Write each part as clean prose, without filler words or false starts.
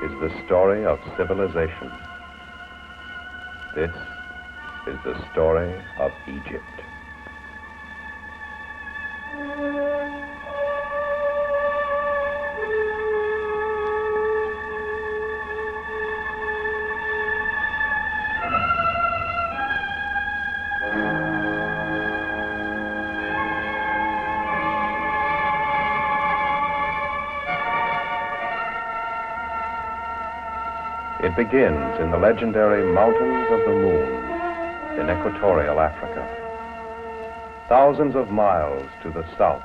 is the story of civilization. This is the story of Egypt. It begins in the legendary Mountains of the Moon in equatorial Africa, thousands of miles to the south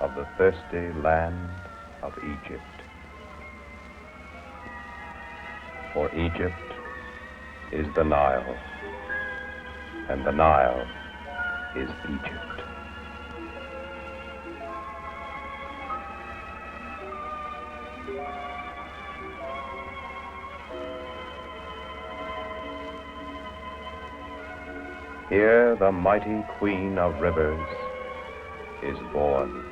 of the thirsty land of Egypt. For Egypt is the Nile, and the Nile is Egypt. Here the mighty queen of rivers is born.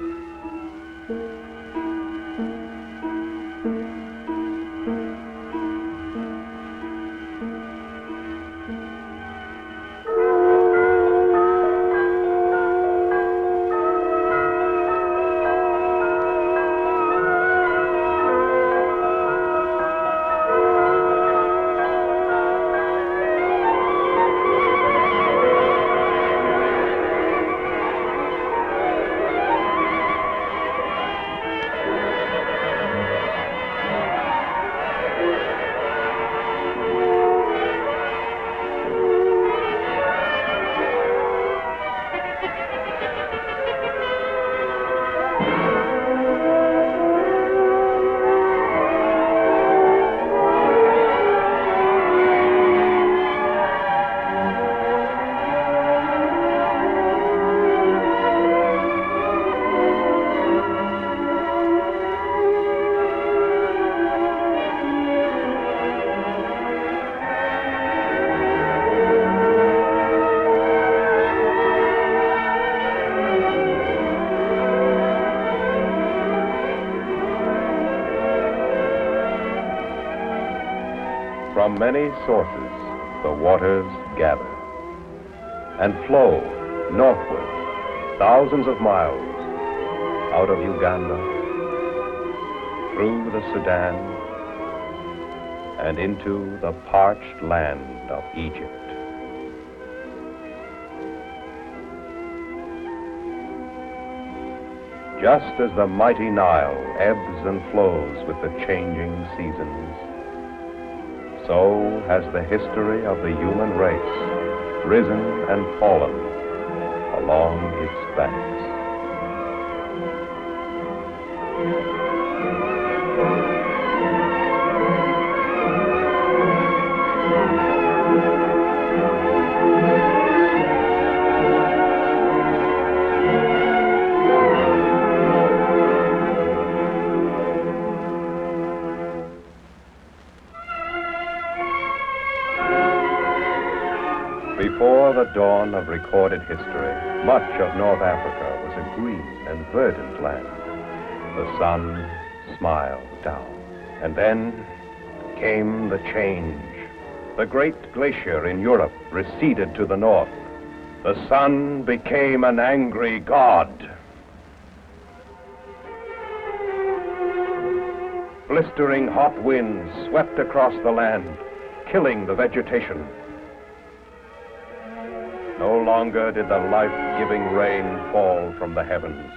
From many sources the waters gather and flow northward thousands of miles out of Uganda, through the Sudan, and into the parched land of Egypt. Just as the mighty Nile ebbs and flows with the changing seasons, so has the history of the human race risen and fallen along its banks. Before the dawn of recorded history, much of North Africa was a green and verdant land. The sun smiled down. And then came the change. The great glacier in Europe receded to the north. The sun became an angry god. Blistering hot winds swept across the land, killing the vegetation. No longer did the life-giving rain fall from the heavens.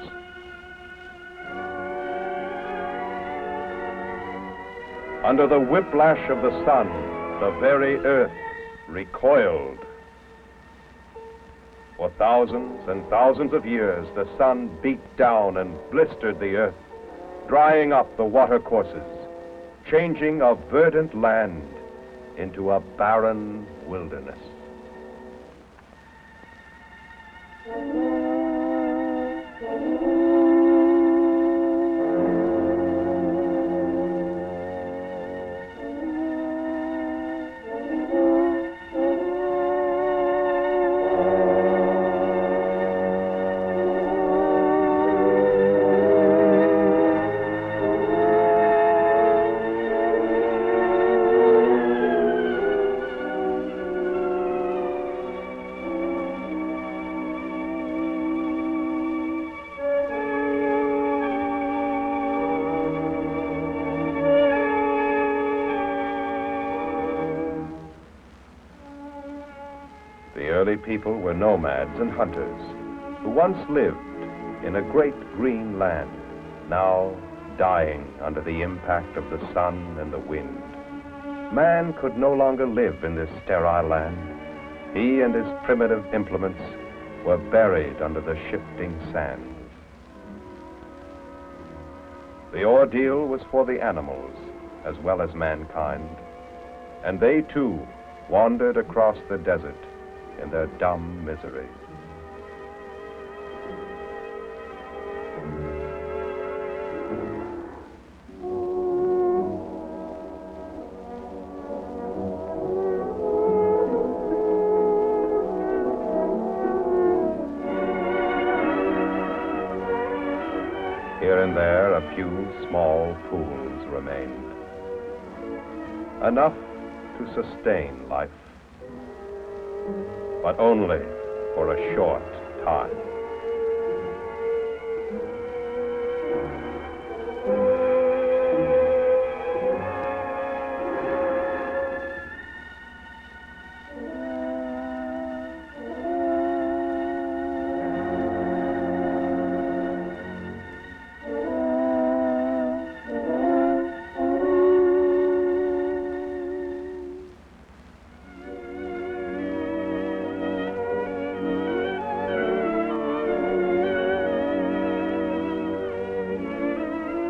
Under the whiplash of the sun, the very earth recoiled. For thousands and thousands of years, the sun beat down and blistered the earth, drying up the watercourses, changing a verdant land into a barren wilderness. early people were nomads and hunters who once lived in a great green land, now dying under the impact of the sun and the wind. Man could no longer live in this sterile land. He and his primitive implements were buried under the shifting sands. The ordeal was for the animals as well as mankind, and they too wandered across the desert in their dumb misery. Here and there, a few small pools remained, enough to sustain life, but only for a short time.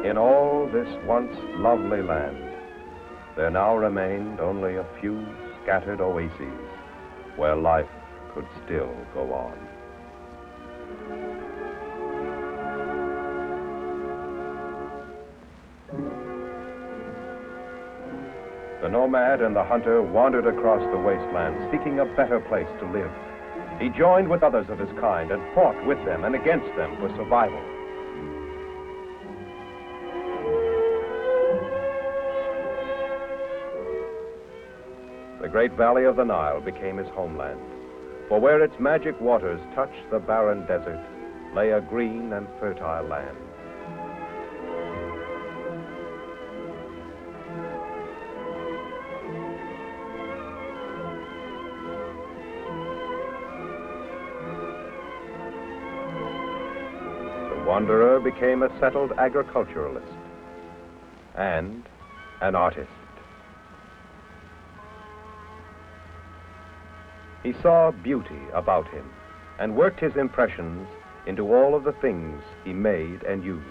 In all this once lovely land, there now remained only a few scattered oases where life could still go on. The nomad and the hunter wandered across the wasteland, seeking a better place to live. He joined with others of his kind and fought with them and against them for survival. The great valley of the Nile became his homeland, for where its magic waters touched the barren desert lay a green and fertile land. The wanderer became a settled agriculturalist and an artist. He saw beauty about him and worked his impressions into all of the things he made and used.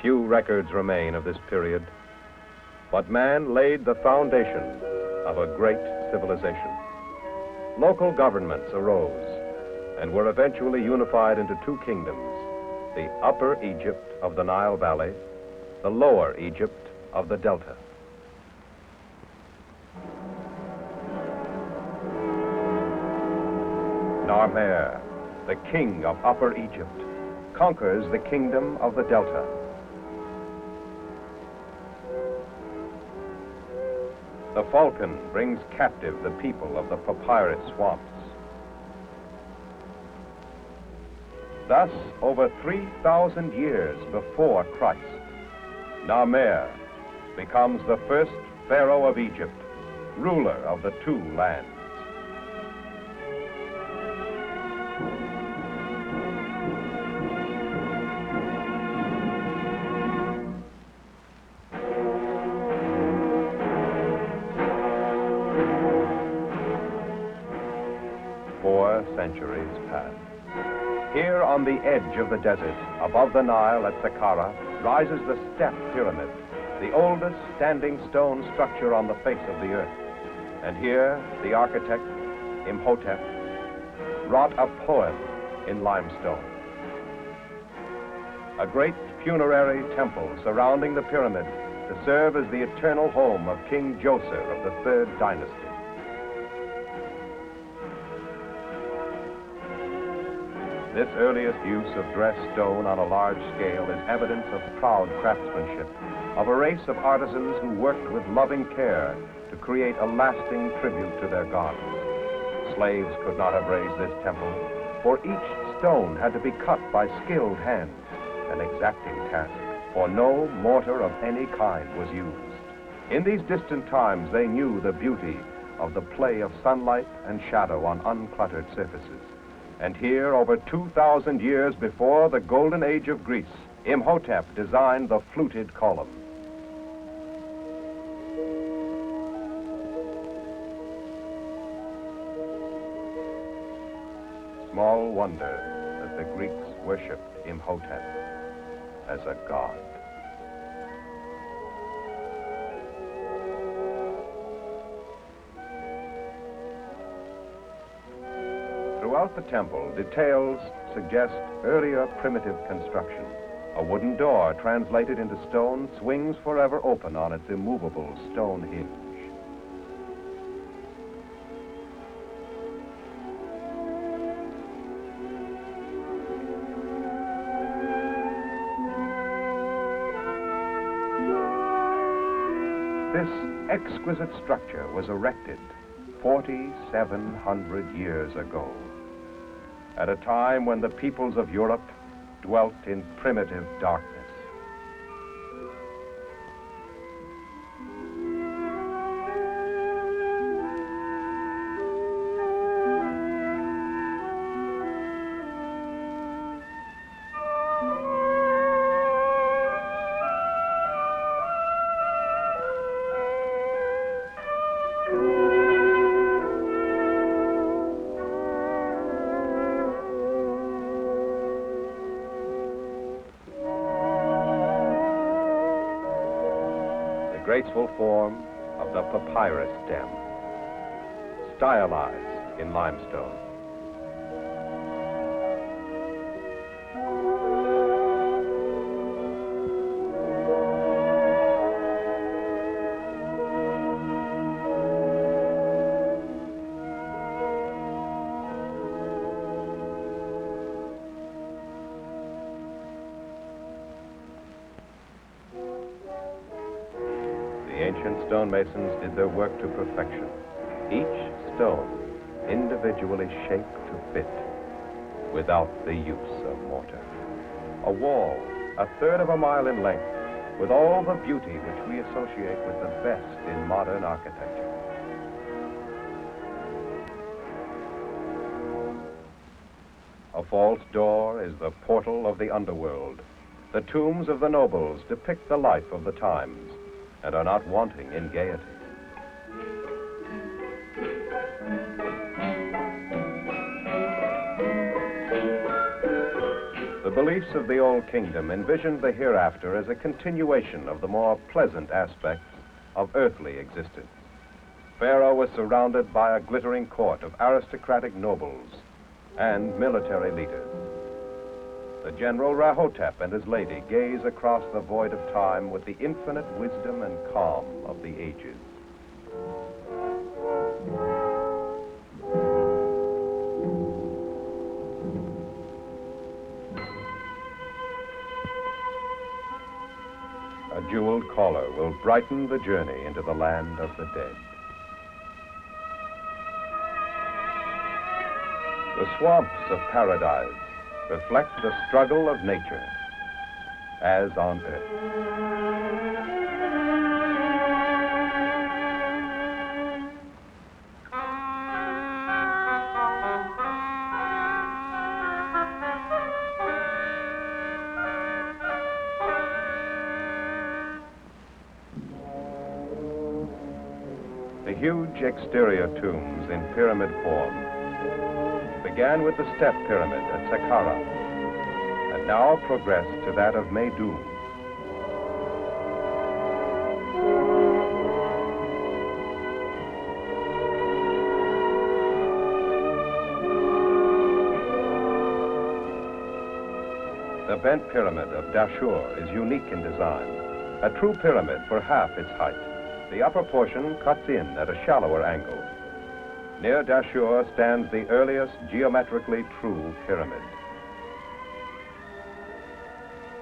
Few records remain of this period, but man laid the foundation of a great civilization. Local governments arose and were eventually unified into two kingdoms, the Upper Egypt of the Nile Valley, the Lower Egypt of the Delta. Narmer, the king of Upper Egypt, conquers the kingdom of the Delta. The falcon brings captive the people of the papyrus swamps. Thus, over 3,000 years before Christ, Narmer becomes the first pharaoh of Egypt, ruler of the two lands. Centuries pass. Here on the edge of the desert, above the Nile at Saqqara, rises the Step Pyramid, the oldest standing stone structure on the face of the earth. And here, the architect, Imhotep, wrought a poem in limestone. A great funerary temple surrounding the pyramid to serve as the eternal home of King Djoser of the Third Dynasty. This earliest use of dressed stone on a large scale is evidence of proud craftsmanship, of a race of artisans who worked with loving care to create a lasting tribute to their gods. Slaves could not have raised this temple, for each stone had to be cut by skilled hands, an exacting task, for no mortar of any kind was used. In these distant times, they knew the beauty of the play of sunlight and shadow on uncluttered surfaces. And here, over 2,000 years before the golden age of Greece, Imhotep designed the fluted column. Small wonder that the Greeks worshipped Imhotep as a god. Throughout the temple, details suggest earlier primitive construction. A wooden door translated into stone swings forever open on its immovable stone hinge. This exquisite structure was erected 4,700 years ago, at a time when the peoples of Europe dwelt in primitive darkness. Graceful form of the papyrus stem, stylized in limestone. The ancient stonemasons did their work to perfection, each stone individually shaped to fit, without the use of mortar. A wall, a third of a mile in length, with all the beauty which we associate with the best in modern architecture. A false door is the portal of the underworld. The tombs of the nobles depict the life of the times, and are not wanting in gaiety. The beliefs of the Old Kingdom envisioned the hereafter as a continuation of the more pleasant aspects of earthly existence. Pharaoh was surrounded by a glittering court of aristocratic nobles and military leaders. The general Rahotep and his lady gaze across the void of time with the infinite wisdom and calm of the ages. A jeweled collar will brighten the journey into the land of the dead. The swamps of paradise reflect the struggle of nature, as on earth. The huge exterior tombs in pyramid form began with the step pyramid at Saqqara, and now progressed to that of Meidum. The bent pyramid of Dashur is unique in design, a true pyramid for half its height. The upper portion cuts in at a shallower angle. Near Dashur stands the earliest geometrically true pyramid.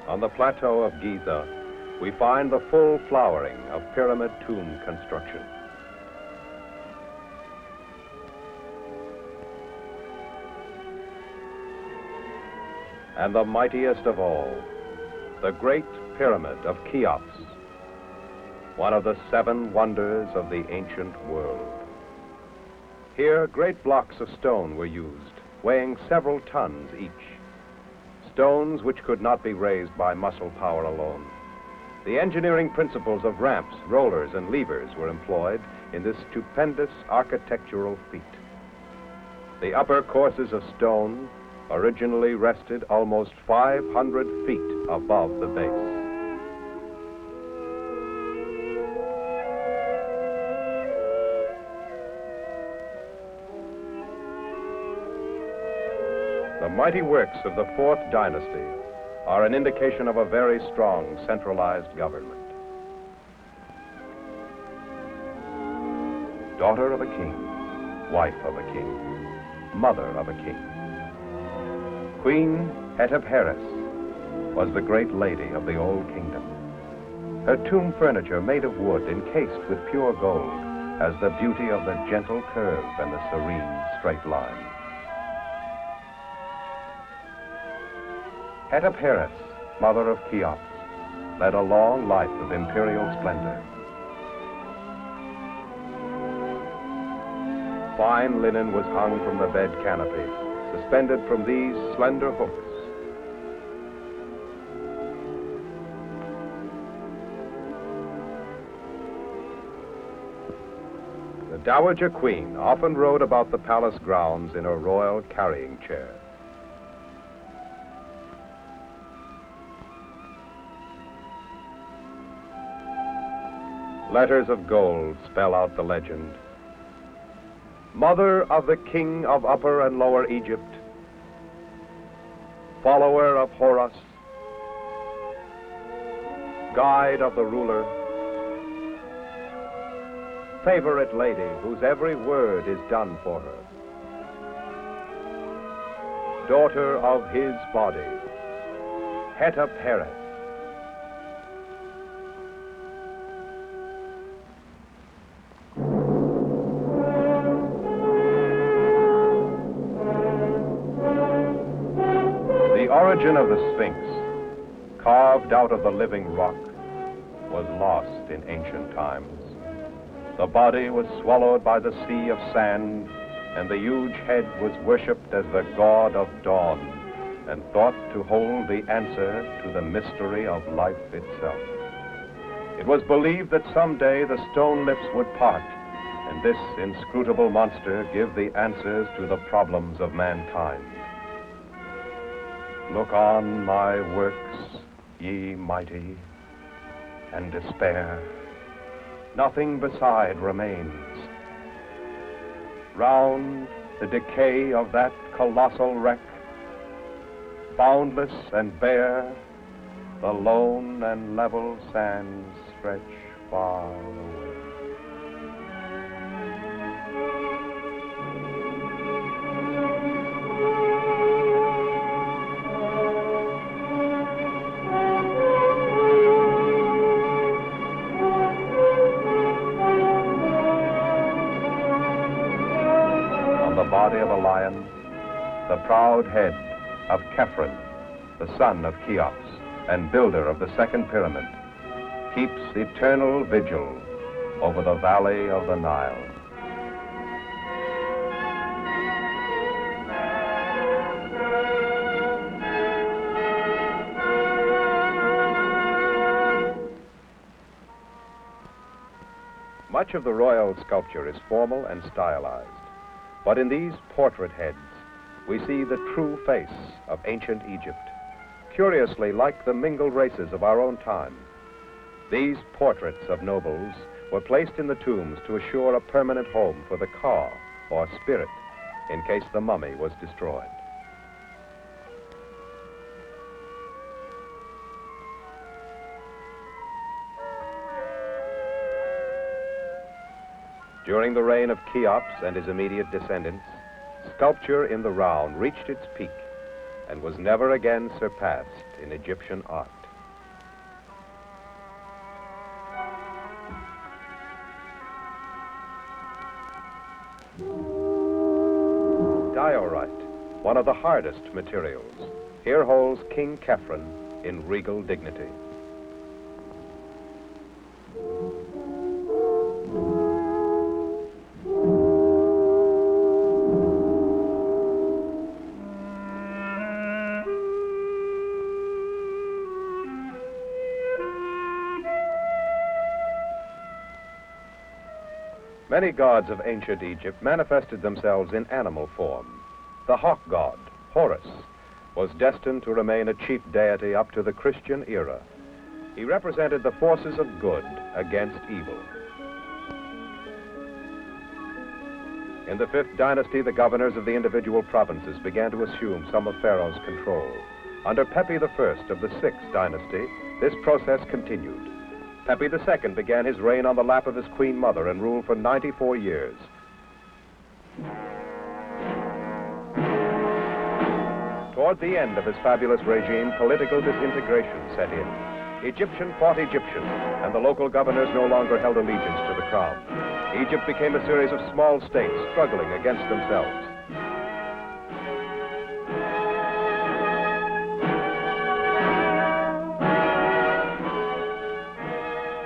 On the plateau of Giza, we find the full flowering of pyramid tomb construction. And the mightiest of all, the Great Pyramid of Cheops, one of the 7 wonders of the ancient world. Here, great blocks of stone were used, weighing several tons each. Stones which could not be raised by muscle power alone. The engineering principles of ramps, rollers, and levers were employed in this stupendous architectural feat. The upper courses of stone originally rested almost 500 feet above the base. The mighty works of the Fourth Dynasty are an indication of a very strong centralized government. Daughter of a king, wife of a king, mother of a king. Queen Hetepheres was the great lady of the Old Kingdom. Her tomb furniture made of wood encased with pure gold has the beauty of the gentle curve and the serene straight line. Hetepheres, mother of Cheops, led a long life of imperial splendor. Fine linen was hung from the bed canopy, suspended from these slender hooks. The Dowager Queen often rode about the palace grounds in a royal carrying chair. Letters of gold spell out the legend. Mother of the king of Upper and Lower Egypt, follower of Horus, guide of the ruler, favorite lady whose every word is done for her, daughter of his body, Hetepheres. The origin of the Sphinx, carved out of the living rock, was lost in ancient times. The body was swallowed by the sea of sand, and the huge head was worshipped as the god of dawn and thought to hold the answer to the mystery of life itself. It was believed that someday the stone lips would part, and this inscrutable monster give the answers to the problems of mankind. Look on my works, ye mighty, and despair. Nothing beside remains. Round the decay of that colossal wreck, boundless and bare, the lone and level sands stretch far away. Body of a lion, the proud head of Khephren, the son of Cheops and builder of the second pyramid, keeps eternal vigil over the valley of the Nile. Much of the royal sculpture is formal and stylized. But in these portrait heads, we see the true face of ancient Egypt, curiously like the mingled races of our own time. These portraits of nobles were placed in the tombs to assure a permanent home for the ka, or spirit, in case the mummy was destroyed. During the reign of Cheops and his immediate descendants, sculpture in the round reached its peak and was never again surpassed in Egyptian art. Diorite, one of the hardest materials, here holds King Khephren in regal dignity. Many gods of ancient Egypt manifested themselves in animal form. The hawk god, Horus, was destined to remain a chief deity up to the Christian era. He represented the forces of good against evil. In the 5th dynasty, the governors of the individual provinces began to assume some of Pharaoh's control. Under Pepi I of the 6th dynasty, this process continued. Pepi II began his reign on the lap of his queen mother and ruled for 94 years. Toward the end of his fabulous regime, political disintegration set in. Egyptian fought Egyptian, and the local governors no longer held allegiance to the crown. Egypt became a series of small states struggling against themselves.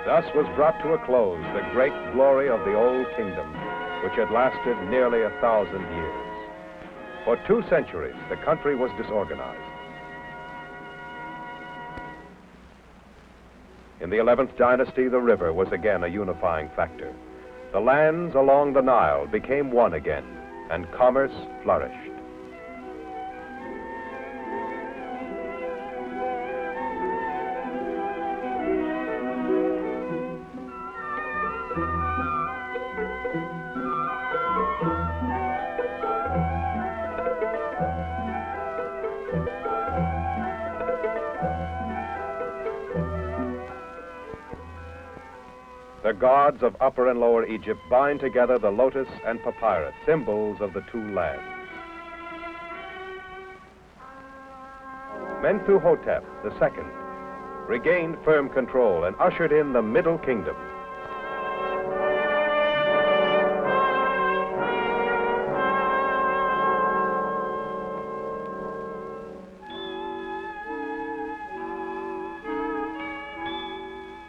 Thus was brought to a close the great glory of the Old Kingdom, which had lasted nearly 1,000 years. For 2 centuries, the country was disorganized. In the 11th dynasty, the river was again a unifying factor. The lands along the Nile became one again, and commerce flourished. The gods of Upper and Lower Egypt bind together the lotus and papyrus, symbols of the 2 lands. Mentuhotep II regained firm control and ushered in the Middle Kingdom.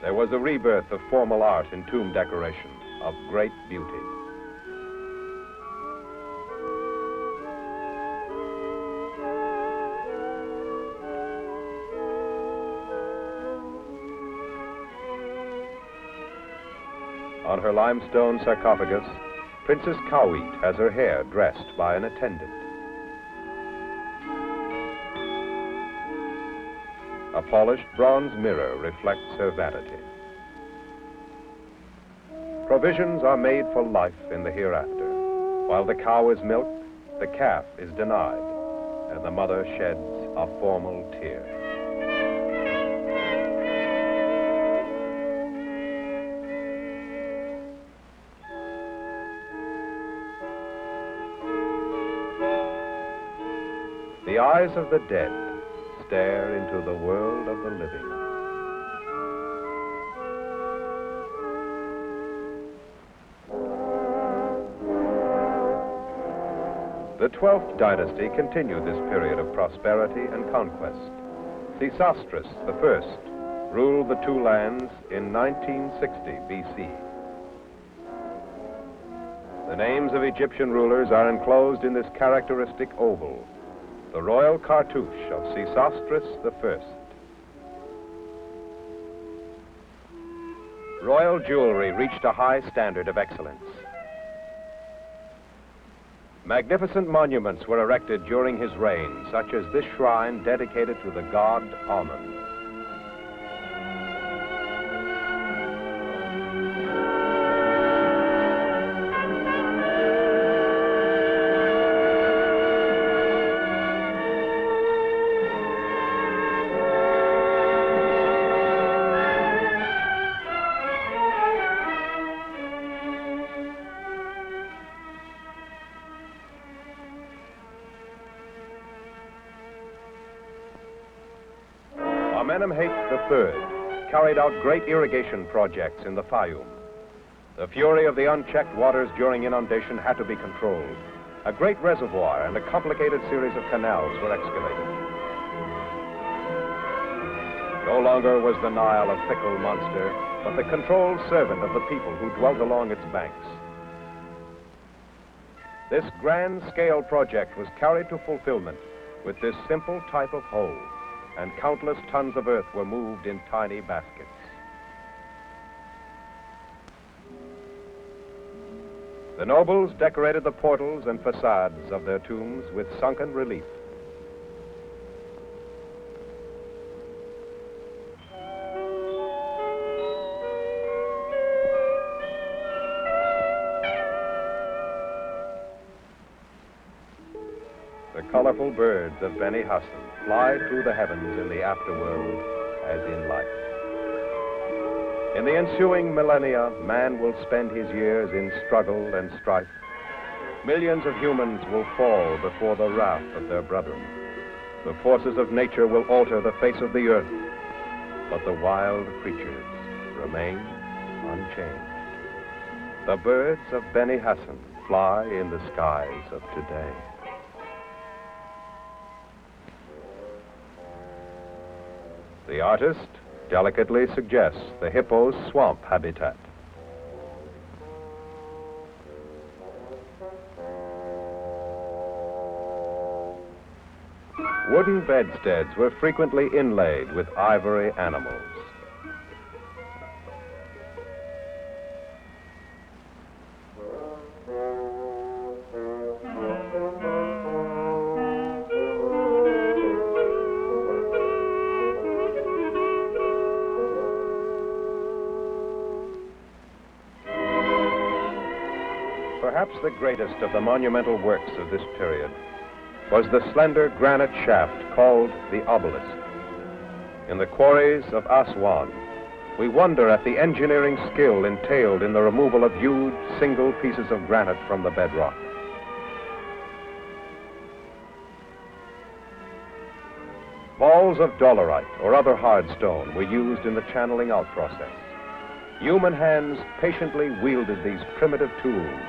There was a rebirth of formal art in tomb decoration of great beauty. On her limestone sarcophagus, Princess Kawit has her hair dressed by an attendant. A polished bronze mirror reflects her vanity. Provisions are made for life in the hereafter. While the cow is milked, the calf is denied, and the mother sheds a formal tear. The eyes of the dead stare into the world of the living. The 12th dynasty continued this period of prosperity and conquest. Sesostris I ruled the 2 lands in 1960 BC. The names of Egyptian rulers are enclosed in this characteristic oval, the royal cartouche of Sesostris I. Royal jewelry reached a high standard of excellence. Magnificent monuments were erected during his reign, such as this shrine dedicated to the god Amun. Amenemhat III carried out great irrigation projects in the Fayum. The fury of the unchecked waters during inundation had to be controlled. A great reservoir and a complicated series of canals were excavated. No longer was the Nile a fickle monster, but the controlled servant of the people who dwelt along its banks. This grand-scale project was carried to fulfillment with this simple type of hoe, and countless tons of earth were moved in tiny baskets. The nobles decorated the portals and facades of their tombs with sunken relief. The colorful birds of Beni Hassan fly through the heavens in the afterworld as in life. In the ensuing millennia, man will spend his years in struggle and strife. Millions of humans will fall before the wrath of their brethren. The forces of nature will alter the face of the earth, but the wild creatures remain unchanged. The birds of Beni Hassan fly in the skies of today. The artist delicately suggests the hippo's swamp habitat. Wooden bedsteads were frequently inlaid with ivory animals. Perhaps the greatest of the monumental works of this period was the slender granite shaft called the obelisk. In the quarries of Aswan, we wonder at the engineering skill entailed in the removal of huge single pieces of granite from the bedrock. Balls of dolerite or other hard stone were used in the channeling out process. Human hands patiently wielded these primitive tools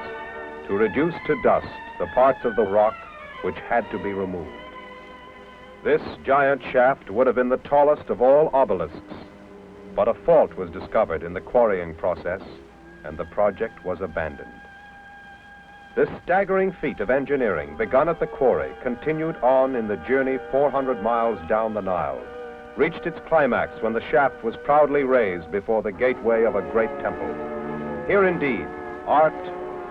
to reduce to dust the parts of the rock which had to be removed. This giant shaft would have been the tallest of all obelisks, but a fault was discovered in the quarrying process, and the project was abandoned. This staggering feat of engineering, begun at the quarry, continued on in the journey 400 miles down the Nile, reached its climax when the shaft was proudly raised before the gateway of a great temple. Here indeed, art,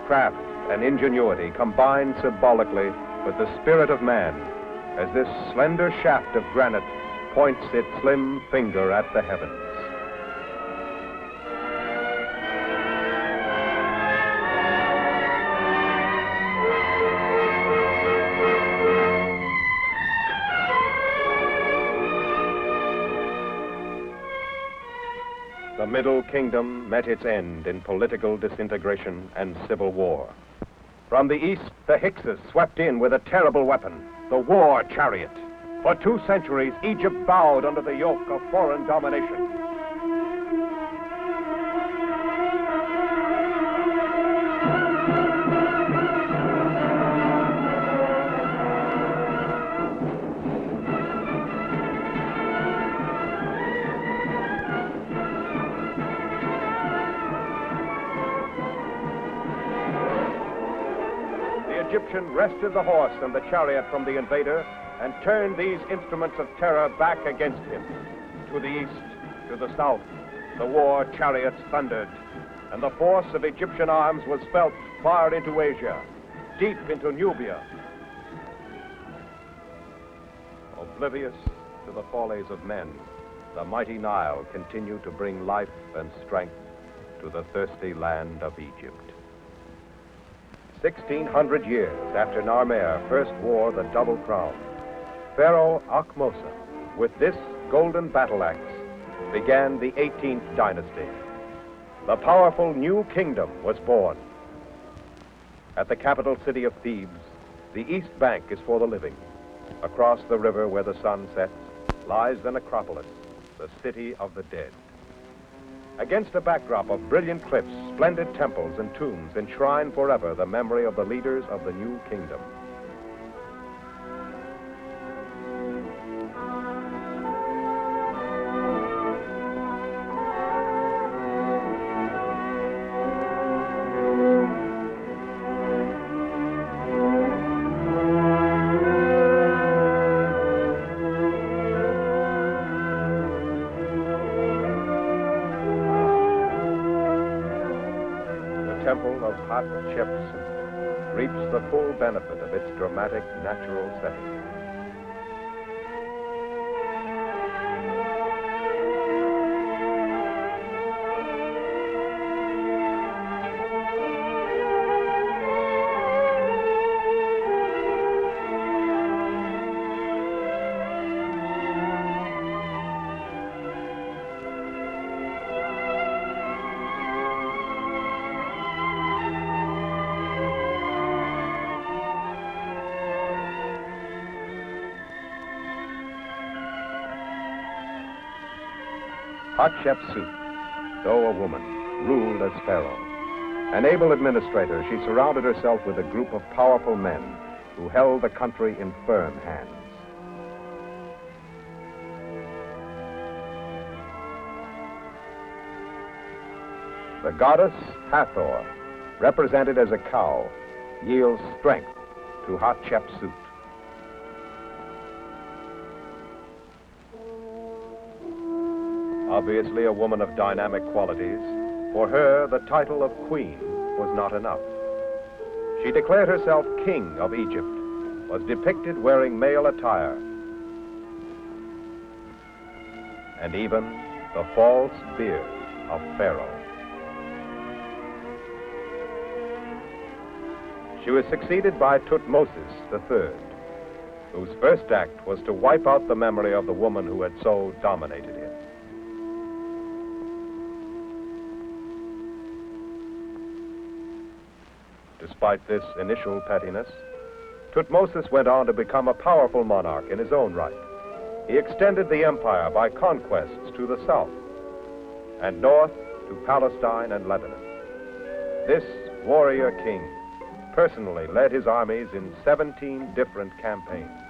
craft, and ingenuity combine symbolically with the spirit of man as this slender shaft of granite points its slim finger at the heavens. The Middle Kingdom met its end in political disintegration and civil war. From the east, the Hyksos swept in with a terrible weapon, the war chariot. For 2 centuries, Egypt bowed under the yoke of foreign domination. The Egyptian wrested the horse and the chariot from the invader and turned these instruments of terror back against him. To the east, to the south, the war chariots thundered, and the force of Egyptian arms was felt far into Asia, deep into Nubia. Oblivious to the follies of men, the mighty Nile continued to bring life and strength to the thirsty land of Egypt. 1,600 years after Narmer first wore the double crown, Pharaoh Akhmosa, with this golden battle axe, began the 18th dynasty. The powerful new kingdom was born. At the capital city of Thebes, the East Bank is for the living. Across the river where the sun sets lies the necropolis, the city of the dead. Against a backdrop of brilliant cliffs, splendid temples and tombs enshrine forever the memory of the leaders of the new kingdom. temple of Hatshepsut reaps the full benefit of its dramatic natural setting. Hatshepsut, though a woman, ruled as pharaoh. An able administrator, she surrounded herself with a group of powerful men who held the country in firm hands. The goddess Hathor, represented as a cow, yields strength to Hatshepsut. Obviously a woman of dynamic qualities, for her the title of queen was not enough. She declared herself king of Egypt, was depicted wearing male attire, and even the false beard of Pharaoh. She was succeeded by Thutmose III, whose first act was to wipe out the memory of the woman who had so dominated him. Despite this initial pettiness, Thutmose went on to become a powerful monarch in his own right. He extended the empire by conquests to the south and north to Palestine and Lebanon. This warrior king personally led his armies in 17 different campaigns.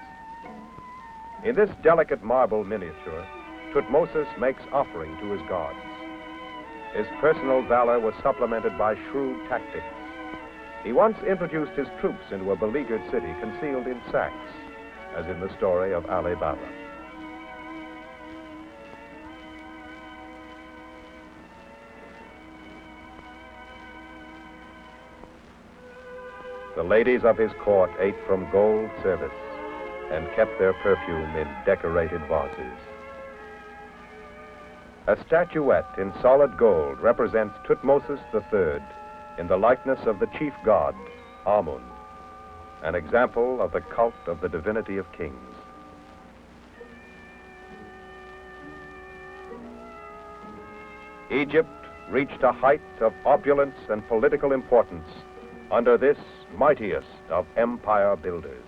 In this delicate marble miniature, Thutmose makes offering to his gods. His personal valor was supplemented by shrewd tactics. He once introduced his troops into a beleaguered city concealed in sacks, as in the story of Ali Baba. The ladies of his court ate from gold service and kept their perfume in decorated vases. A statuette in solid gold represents Thutmose III in the likeness of the chief god, Amun, an example of the cult of the divinity of kings. Egypt reached a height of opulence and political importance under this mightiest of empire builders.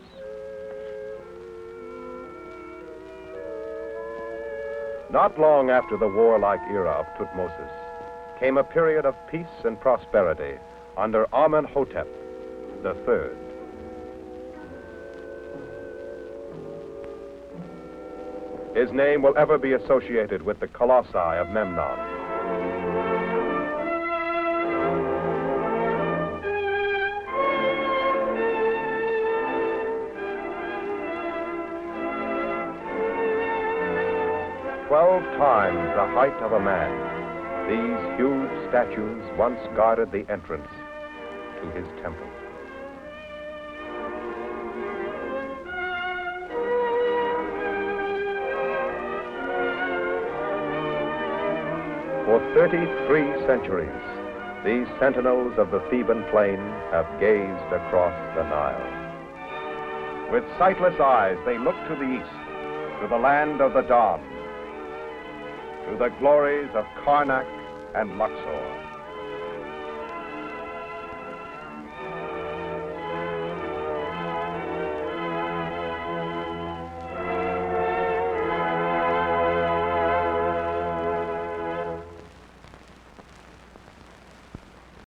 Not long after the warlike era of Thutmose came a period of peace and prosperity under Amenhotep III. His name will ever be associated with the colossi of Memnon. "12 times the height of a man, these huge statues once guarded the entrance to his temple." For 33 centuries, these sentinels of the Theban plain have gazed across the Nile. With sightless eyes, they look to the east, to the land of the dawn, to the glories of Karnak and Luxor.